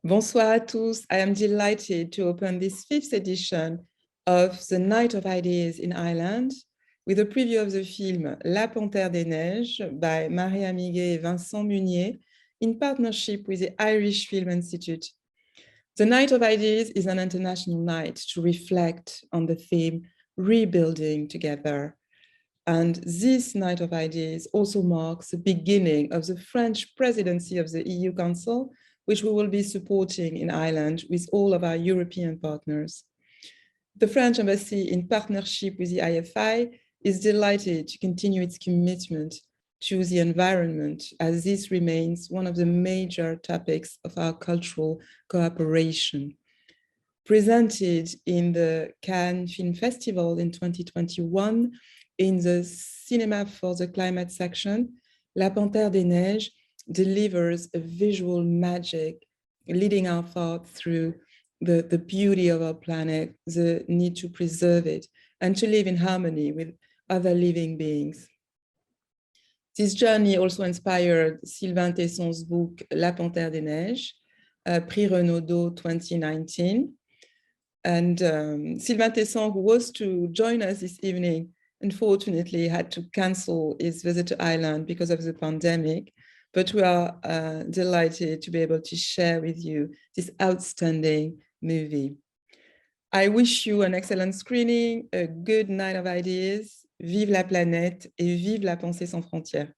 Bonsoir à tous. I am delighted to open this fifth edition of the Night of Ideas in Ireland with a preview of the film La Panthère des neiges by Mariam et Vincent Munier in partnership with the Irish Film Institute. The Night of Ideas is an international night to reflect on the theme Rebuilding Together. And this Night of Ideas also marks the beginning of the French presidency of the EU Council, which we will be supporting in Ireland with all of our European partners. The French Embassy, in partnership with the IFI, is delighted to continue its commitment to the environment, as this remains one of the major topics of our cultural cooperation. Presented in the Cannes Film Festival in 2021, in the Cinema for the Climate section, La Panthère des neiges delivers a visual magic, leading our thoughts through the beauty of our planet, the need to preserve it, and to live in harmony with other living beings. This journey also inspired Sylvain Tesson's book, La Panthère des neiges, Prix Renaudot 2019. And Sylvain Tesson, who was to join us this evening, unfortunately had to cancel his visit to Ireland because of the pandemic, but we are delighted to be able to share with you this outstanding movie. I wish you an excellent screening, a good night of ideas. Vive la planète et vive la pensée sans frontières.